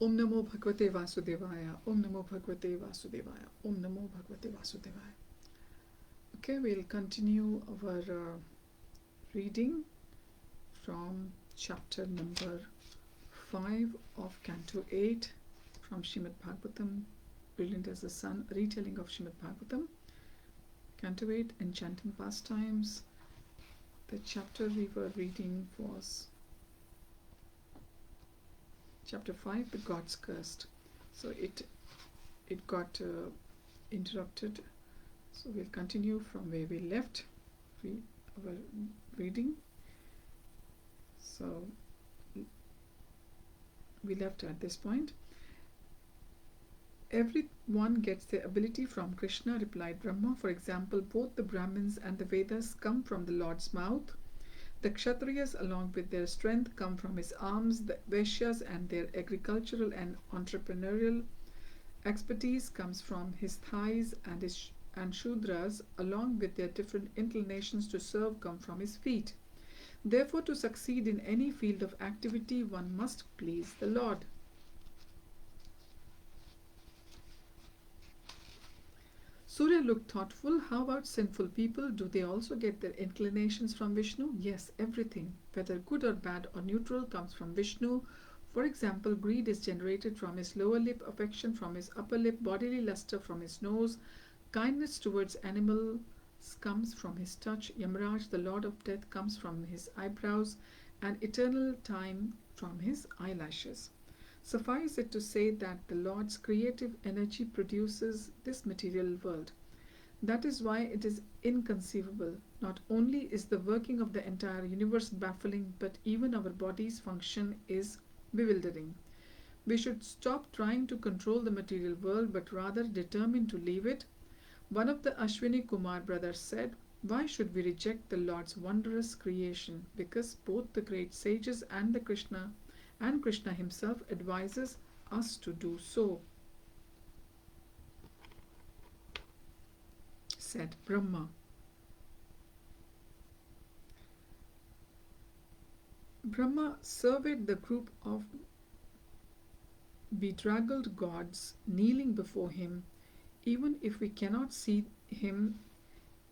Om Namo Bhagavate Vasudevaya. Om Namo Bhagavate Vasudevaya. Om Namo Bhagavate Vasudevaya. Okay, we'll continue our reading from chapter number 5 of Canto 8 from Srimad Bhagavatam, Brilliant as the Sun, retelling of Srimad Bhagavatam, Canto 8, Enchanting Pastimes. The chapter we were reading was chapter 5, The Gods Cursed. So it got interrupted. So we'll continue from where we left our reading. So we left at this point. Everyone gets their ability from Krishna, replied Brahma. For example, both the Brahmins and the Vedas come from the Lord's mouth. The Kshatriyas, along with their strength, come from his arms. The Vaishyas and their agricultural and entrepreneurial expertise comes from his thighs, and Shudras, along with their different inclinations to serve, come from his feet. Therefore, to succeed in any field of activity, one must please the Lord. Surya looked thoughtful. How about sinful people? Do they also get their inclinations from Vishnu? Yes, everything, whether good or bad or neutral, comes from Vishnu. For example, greed is generated from his lower lip, affection from his upper lip, bodily luster from his nose, kindness towards animals comes from his touch, Yamaraj, the Lord of Death, comes from his eyebrows, and eternal time from his eyelashes. Suffice it to say that the Lord's creative energy produces this material world. That is why it is inconceivable. Not only is the working of the entire universe baffling, but even our body's function is bewildering. We should stop trying to control the material world, but rather determine to leave it. One of the Ashwini Kumar brothers said, "Why should we reject the Lord's wondrous creation? Because both the great sages and Krishna himself advises us to do so," said Brahma. Brahma surveyed the group of bedraggled gods kneeling before him. Even if we cannot see him,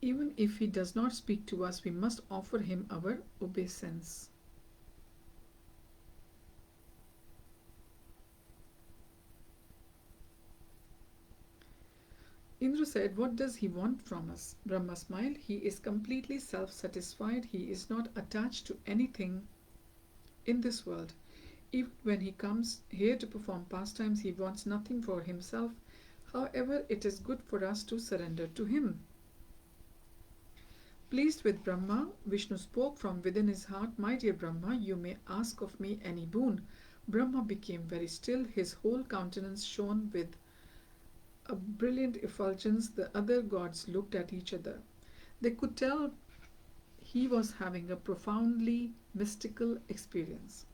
even if he does not speak to us, we must offer him our obeisance. Indra said, "What does he want from us?" Brahma smiled. "He is completely self-satisfied. He is not attached to anything in this world. Even when he comes here to perform pastimes, he wants nothing for himself. However, it is good for us to surrender to him." Pleased with Brahma, Vishnu spoke from within his heart, "My dear Brahma, you may ask of me any boon." Brahma became very still. His whole countenance shone with a brilliant effulgence. The other gods looked at each other. They could tell he was having a profoundly mystical experience.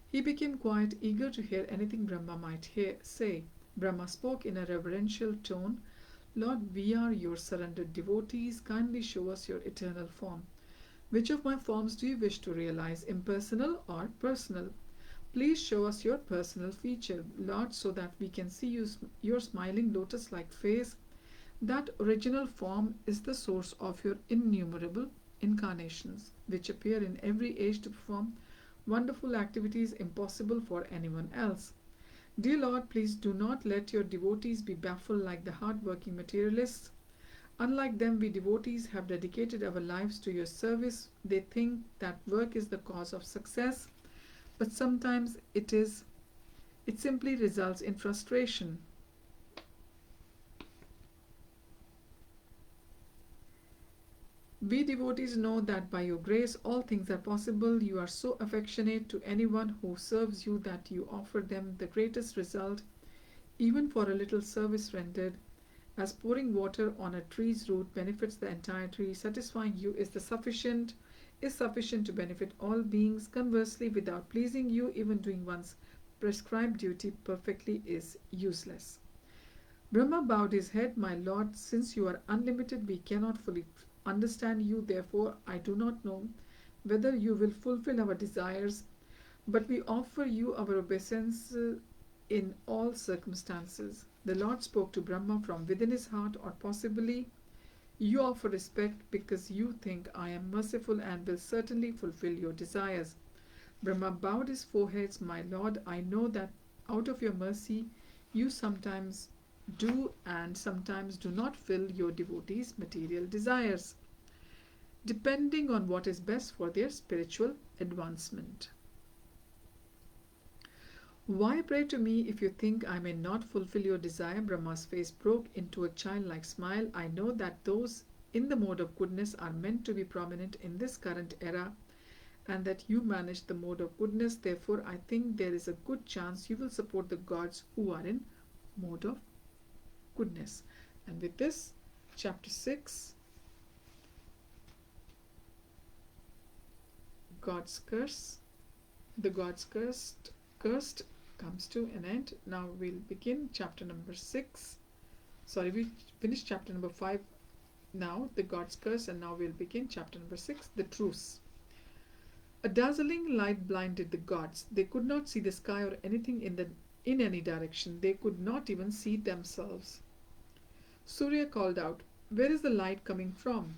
He became quite eager to hear anything Brahma might say. Brahma spoke in a reverential tone, "Lord, we are your surrendered devotees. Kindly show us your eternal form. Which of my forms do you wish to realize, impersonal or personal? Please show us your personal feature, Lord, so that we can see your smiling lotus-like face. That original form is the source of your innumerable incarnations, which appear in every age to perform wonderful activities impossible for anyone else. Dear Lord, please do not let your devotees be baffled like the hard-working materialists. Unlike them, we devotees have dedicated our lives to your service. They think that work is the cause of success, but sometimes it simply results in frustration. We devotees know that by your grace all things are possible. You are so affectionate to anyone who serves you that you offer them the greatest result, even for a little service rendered. As pouring water on a tree's root benefits the entire tree, satisfying you is sufficient to benefit all beings. Conversely, without pleasing you, even doing one's prescribed duty perfectly is useless." Brahma bowed his head. "My Lord, since you are unlimited, we cannot fully understand you. Therefore, I do not know whether you will fulfill our desires, but we offer you our obeisance in all circumstances. The Lord spoke to Brahma from within his heart, or possibly you offer respect because you think I am merciful and will certainly fulfill your desires. Brahma bowed his forehead. My Lord, I know that out of your mercy you sometimes do and sometimes do not fill your devotees' material desires, depending on what is best for their spiritual advancement. Why pray to me if you think I may not fulfill your desire? Brahma's face broke into a childlike smile. I know that those in the mode of goodness are meant to be prominent in this current era, and that you manage the mode of goodness. Therefore, I think there is a good chance you will support the gods who are in mode of goodness. And with this, chapter 6, God's curse, the God's cursed comes to an end. Now we'll begin chapter number 6. Sorry, we finished chapter number 5 now, the God's curse, and now we'll begin chapter number 6, the truce. A dazzling light blinded the gods. They could not see the sky or anything in any direction. They could not even see themselves. Surya called out, "Where is the light coming from?"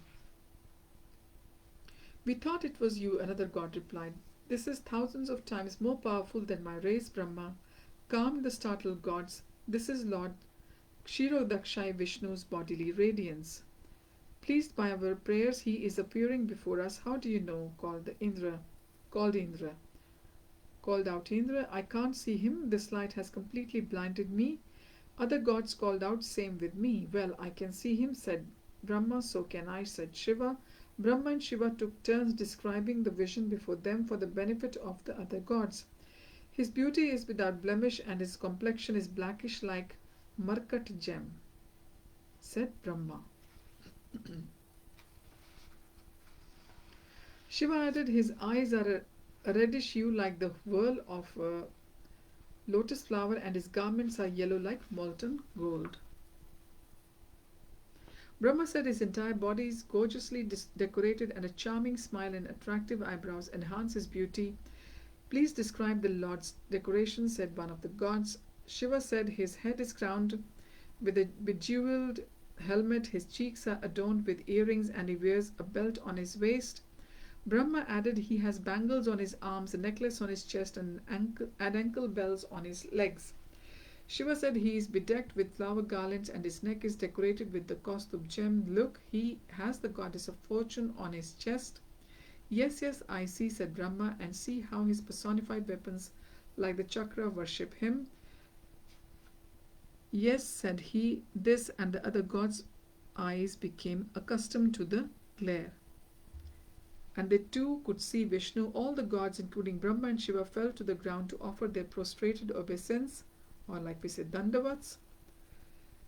"We thought it was you," another god replied. "This is thousands of times more powerful than my rays." Brahma calmed the startled gods. "This is Lord Kshirodakshai Vishnu's bodily radiance. Pleased by our prayers, he is appearing before us." "How do you know?" called out Indra. "I can't see him. This light has completely blinded me." Other gods called out, "Same with me." "Well, I can see him," said Brahma. "So can I," said Shiva. Brahma and Shiva took turns describing the vision before them for the benefit of the other gods. "His beauty is without blemish and his complexion is blackish like markat gem," said Brahma. Shiva added, "His eyes are a reddish hue like the whirl of a lotus flower, and his garments are yellow like molten gold." Brahma said, "His entire body is gorgeously decorated, and a charming smile and attractive eyebrows enhance his beauty." "Please describe the Lord's decoration," said one of the gods. Shiva said, "His head is crowned with a bejeweled helmet, his cheeks are adorned with earrings, and he wears a belt on his waist." Brahma added, "He has bangles on his arms, a necklace on his chest, and ankle bells on his legs." Shiva said, "He is bedecked with flower garlands, and his neck is decorated with the kaustubh gem. Look, he has the goddess of fortune on his chest." Yes, I see," said Brahma, "and see how his personified weapons like the chakra worship him." "Yes," said he. This and the other gods' eyes became accustomed to the glare, and they too could see Vishnu. All the gods, including Brahma and Shiva, fell to the ground to offer their prostrated obeisance, or like we say, dandavats.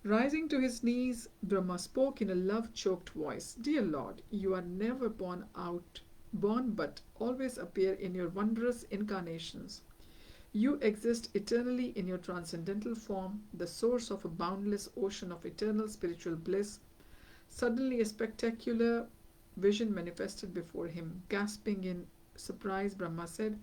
Rising to his knees, Brahma spoke in a love-choked voice. "Dear Lord, you are never born but always appear in your wondrous incarnations. You exist eternally in your transcendental form, the source of a boundless ocean of eternal spiritual bliss." Suddenly a spectacular vision manifested before him. Gasping in surprise, Brahma said,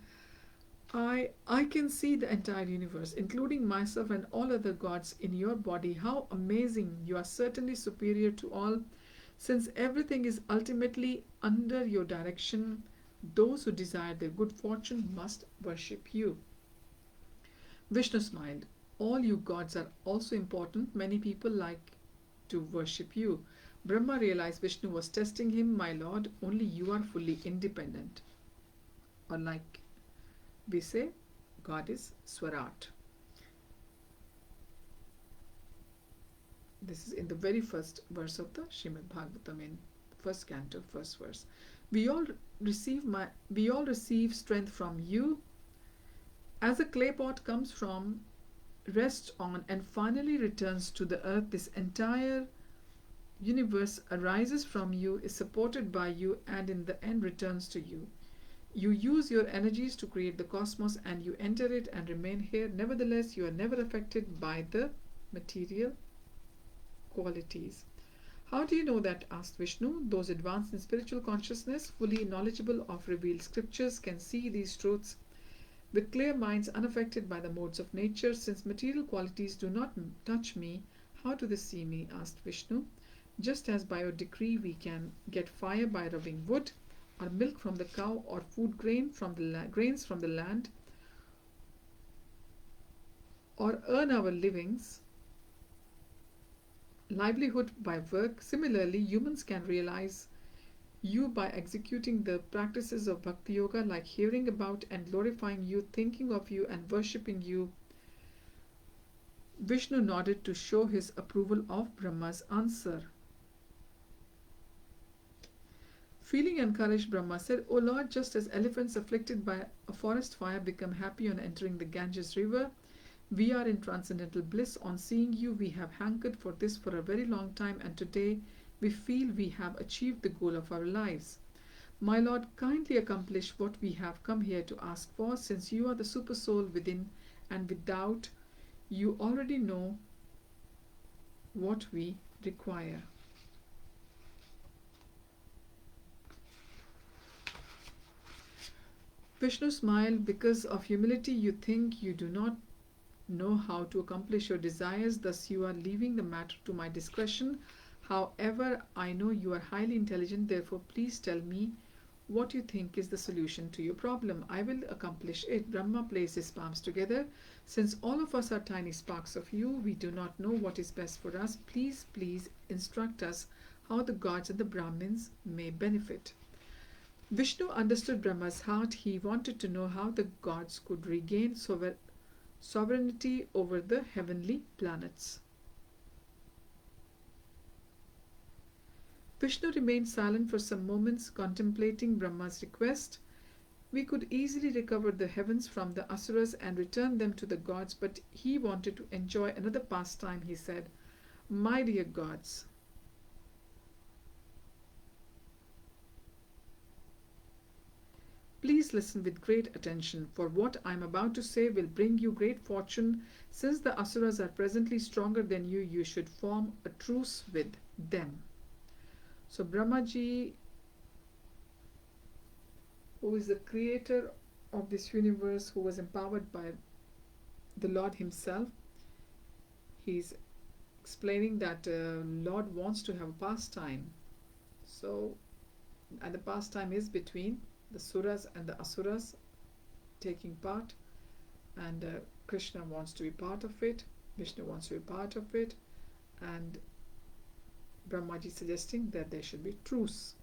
I can see the entire universe, including myself and all other gods, in your body. How amazing! You are certainly superior to all, since everything is ultimately under your direction. Those who desire their good fortune must worship you." Vishnu smiled. "All you gods are also important. Many people like to worship you." Brahma realized Vishnu was testing him. "My lord, only you are fully independent." Or like we say, God is Swarat. This is in the very first verse of the Srimad Bhagavatam, in first canto, first verse. We all receive strength from you. As a clay pot comes from, rests on, and finally returns to the earth, this entire universe arises from you, is supported by you, and in the end returns to you. You use your energies to create the cosmos, and you enter it and remain here. Nevertheless, you are never affected by the material qualities. "How do you know that?" asked Vishnu. "Those advanced in spiritual consciousness, fully knowledgeable of revealed scriptures, can see these truths with clear minds unaffected by the modes of nature. Since material qualities do not touch me, how do they see me? Asked Vishnu. Just as by your decree we can get fire by rubbing wood, or milk from the cow, or food grains from the land, or earn our livelihood by work, similarly humans can realize you by executing the practices of Bhakti Yoga, like hearing about and glorifying you, thinking of you and worshipping you. Vishnu nodded to show his approval of Brahma's answer. Feeling encouraged, Brahma said, O Lord, just as elephants afflicted by a forest fire become happy on entering the Ganges river, we are in transcendental bliss on seeing you. We have hankered for this for a very long time, and today we feel we have achieved the goal of our lives. My Lord, kindly accomplish what we have come here to ask for, since you are the super soul within and without. You already know what we require. Vishnu smiled. Because of humility you think you do not know how to accomplish your desires, thus you are leaving the matter to my discretion. However, I know you are highly intelligent, therefore please tell me what you think is the solution to your problem. I will accomplish it. Brahma placed his palms together. Since all of us are tiny sparks of you, we do not know what is best for us. Please instruct us how the gods and the Brahmins may benefit. Vishnu understood Brahma's heart. He wanted to know how the gods could regain sovereignty over the heavenly planets. Vishnu remained silent for some moments, contemplating Brahma's request. We could easily recover the heavens from the asuras and return them to the gods, but he wanted to enjoy another pastime. He said, My dear gods, please listen with great attention, for what I am about to say will bring you great fortune. Since the asuras are presently stronger than you, you should form a truce with them. So Brahmaji, who is the creator of this universe, who was empowered by the Lord himself, he's explaining that Lord wants to have a pastime. So, and the pastime is between the suras and the asuras taking part, and Krishna wants to be part of it, Vishnu wants to be part of it, and Brahmaji suggesting that there should be truce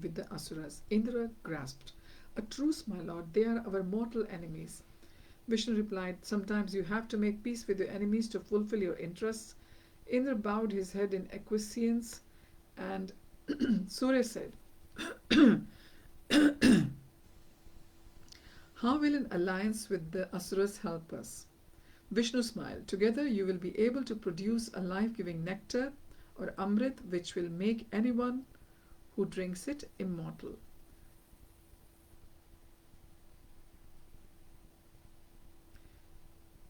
with the asuras. Indra grasped. A truce, my lord, they are our mortal enemies. Vishnu replied, sometimes you have to make peace with your enemies to fulfill your interests. Indra bowed his head in acquiescence, and Surya said, how will an alliance with the asuras help us? Vishnu smiled. Together you will be able to produce a life-giving nectar or amrit, which will make anyone who drinks it immortal.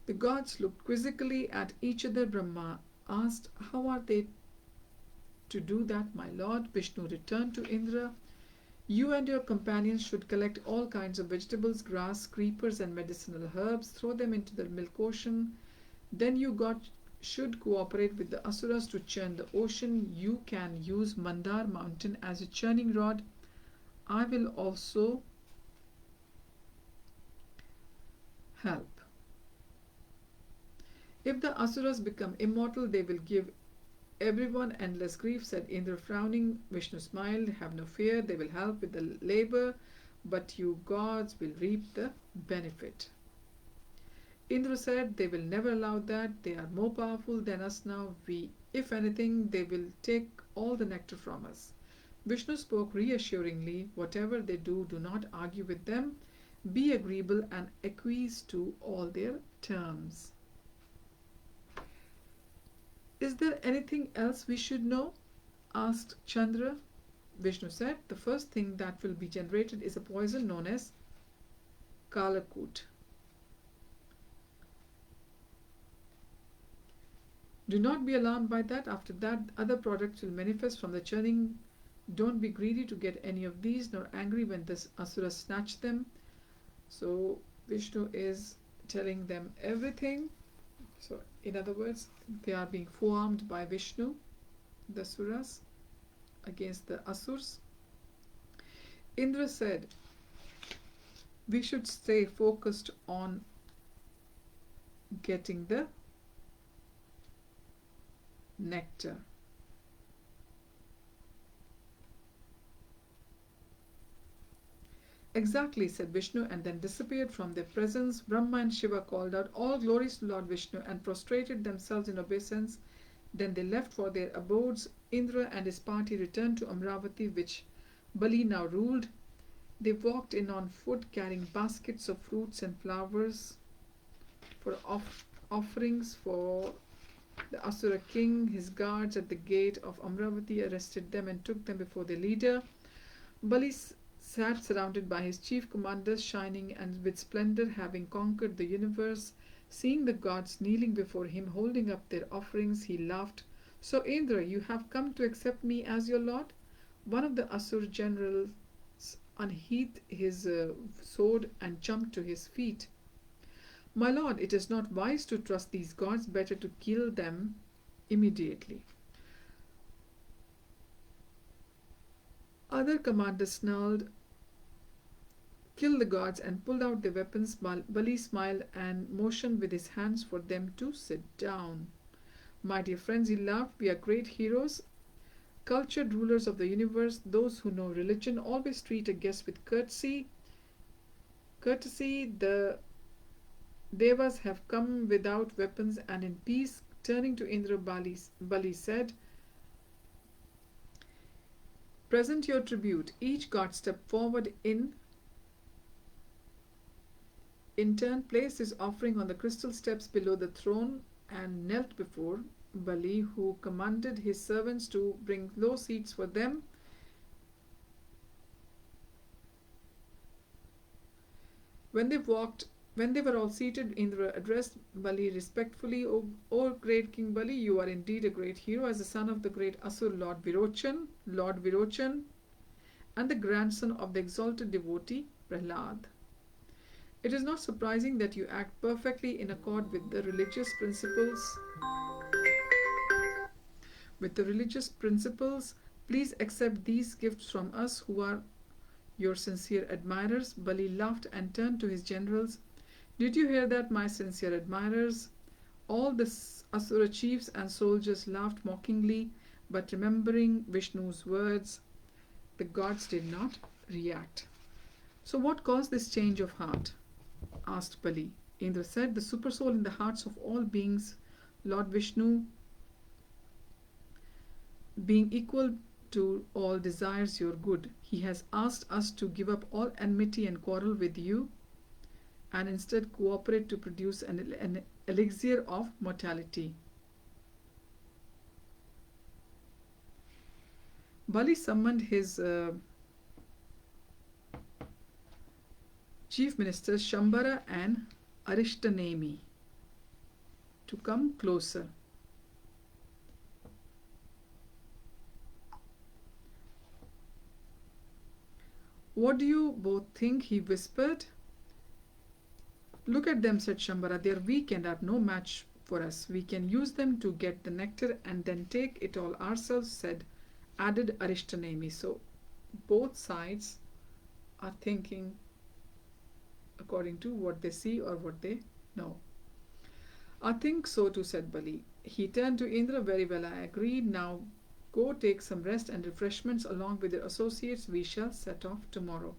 The gods looked quizzically at each other. Brahma asked, how are they to do that, my lord? Vishnu returned to Indra. You and your companions should collect all kinds of vegetables, grass, creepers and medicinal herbs, throw them into the milk ocean. Then you should cooperate with the asuras to churn the ocean. You can use Mandar mountain as a churning rod. I will also help. If the asuras become immortal, they will give everyone endless grief, said Indra, frowning. Vishnu smiled. Have no fear, they will help with the labor, but you gods will reap the benefit. Indra said, they will never allow that. They are more powerful than us now. If anything, they will take all the nectar from us. Vishnu spoke reassuringly. Whatever they do, do not argue with them. Be agreeable and acquiesce to all their terms. Is there anything else we should know? Asked Chandra. Vishnu said, the first thing that will be generated is a poison known as Kalakut. Do not be alarmed by that. After that, other products will manifest from the churning. Don't be greedy to get any of these, nor angry when the asuras snatch them. So Vishnu is telling them everything. So in other words, they are being forearmed by Vishnu, the Suras, against the Asurs. Indra said, we should stay focused on getting the nectar. Exactly, said Vishnu, and then disappeared from their presence. Brahma and Shiva called out, all glories to Lord Vishnu, and prostrated themselves in obeisance. Then they left for their abodes. Indra and his party returned to Amravati, which Bali now ruled. They walked in on foot, carrying baskets of fruits and flowers for offerings for the Asura king. His guards at the gate of Amravati arrested them and took them before their leader. Bali sat surrounded by his chief commanders, shining and with splendor, having conquered the universe. Seeing the gods kneeling before him, holding up their offerings, he laughed. So, Indra, you have come to accept me as your lord? One of the Asur generals unsheathed his sword and jumped to his feet. My lord, it is not wise to trust these gods, better to kill them immediately. Other commanders snarled, kill the gods, and pulled out their weapons. Bali smiled and motioned with his hands for them to sit down. My dear friends, he laughed, we are great heroes, cultured rulers of the universe. Those who know religion always treat a guest with courtesy. The Devas have come without weapons and in peace. Turning to Indra, Bali said, present your tribute. Each god stepped forward in turn, placed his offering on the crystal steps below the throne and knelt before Bali, who commanded his servants to bring low seats for them. When they were all seated, Indra addressed Bali respectfully, O great King Bali, you are indeed a great hero, as the son of the great Asur Lord Virochan, and the grandson of the exalted devotee Prahlad. It is not surprising that you act perfectly in accord with the religious principles. Please accept these gifts from us who are your sincere admirers. Bali laughed and turned to his generals. Did you hear that, my sincere admirers? All the Asura chiefs and soldiers laughed mockingly, but remembering Vishnu's words, the gods did not react. So what caused this change of heart? Asked Bali. Indra said, the supersoul in the hearts of all beings, Lord Vishnu, being equal to all, desires your good. He has asked us to give up all enmity and quarrel with you and instead cooperate to produce an elixir of mortality. Bali summoned his chief ministers Shambhara and Arishtanemi to come closer. What do you both think? He whispered. Look at them, said Shambhara. They are weak and are no match for us. We can use them to get the nectar and then take it all ourselves, added Arishtanemi. So both sides are thinking according to what they see or what they know. I think so too, said Bali. He turned to Indra. Very well, I agreed. Now go take some rest and refreshments along with your associates. We shall set off tomorrow.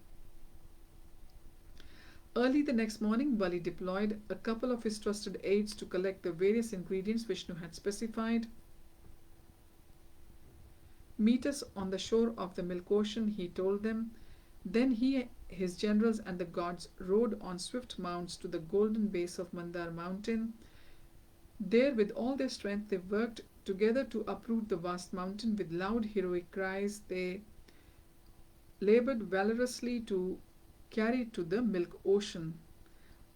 Early the next morning, Bali deployed a couple of his trusted aides to collect the various ingredients Vishnu had specified. Meet us on the shore of the milk ocean, he told them. Then he, his generals, and the gods rode on swift mounts to the golden base of Mandar mountain. There, with all their strength, they worked together to uproot the vast mountain. With loud heroic cries, they labored valorously to carry it to the milk ocean.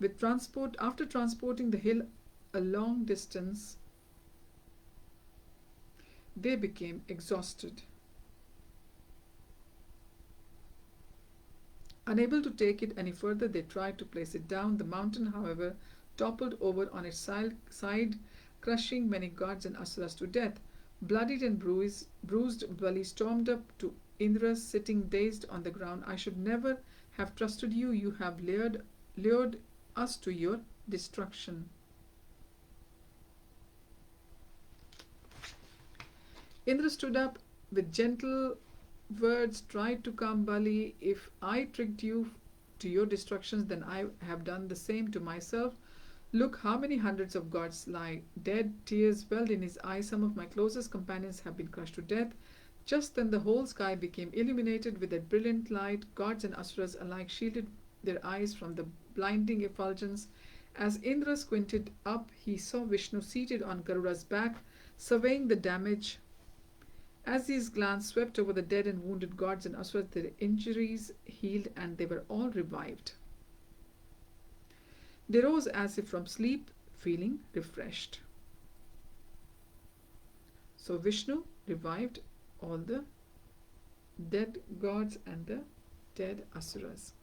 After transporting the hill a long distance, they became exhausted. Unable to take it any further, they tried to place it down. The mountain, however, toppled over on its side, crushing many gods and asuras to death. Bloodied and bruised, Bali stormed up to Indra, sitting dazed on the ground. I should never have trusted you. You have lured us to your destruction. Indra stood up with gentle words, tried to calm Bali. If I tricked you to your destructions, then I have done the same to myself. Look how many hundreds of gods lie dead. Tears welled in his eyes. Some of my closest companions have been crushed to death. Just then the whole sky became illuminated with that brilliant light. Gods and asuras alike shielded their eyes from the blinding effulgence. As Indra squinted up, he saw Vishnu seated on Garuda's back, surveying the damage. As his glance swept over the dead and wounded gods and asuras, their injuries healed and they were all revived. They rose as if from sleep, feeling refreshed. So Vishnu revived all the dead gods and the dead asuras.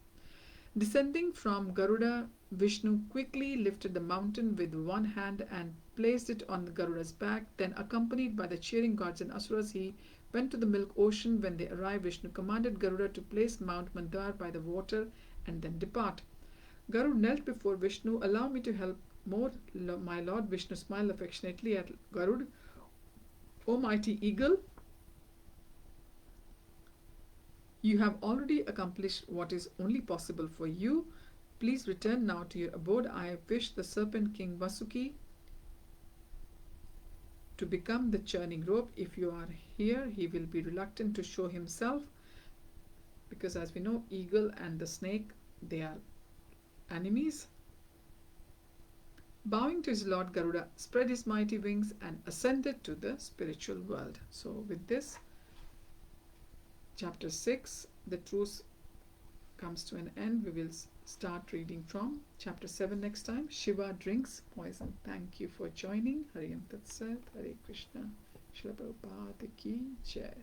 Descending from Garuda, Vishnu quickly lifted the mountain with one hand and placed it on Garuda's back. Then, accompanied by the cheering gods and asuras, he went to the milk ocean. When they arrived, Vishnu commanded Garuda to place Mount Mandar by the water and then depart. Garuda knelt before Vishnu. Allow me to help more, my lord. Vishnu smiled affectionately at Garuda. O mighty eagle, you have already accomplished what is only possible for you. Please return now to your abode. I have wished the serpent king Vasuki to become the churning rope. If you are here, he will be reluctant to show himself, because as we know, eagle and the snake, they are enemies. Bowing to his lord, Garuda spread his mighty wings and ascended to the spiritual world. So with this, chapter 6, the truce, comes to an end. We will start reading from chapter 7 next time. Shiva drinks poison. Thank you for joining. Hari Tat Sat. Hare Krishna. Srila Prabhupada ki Jai.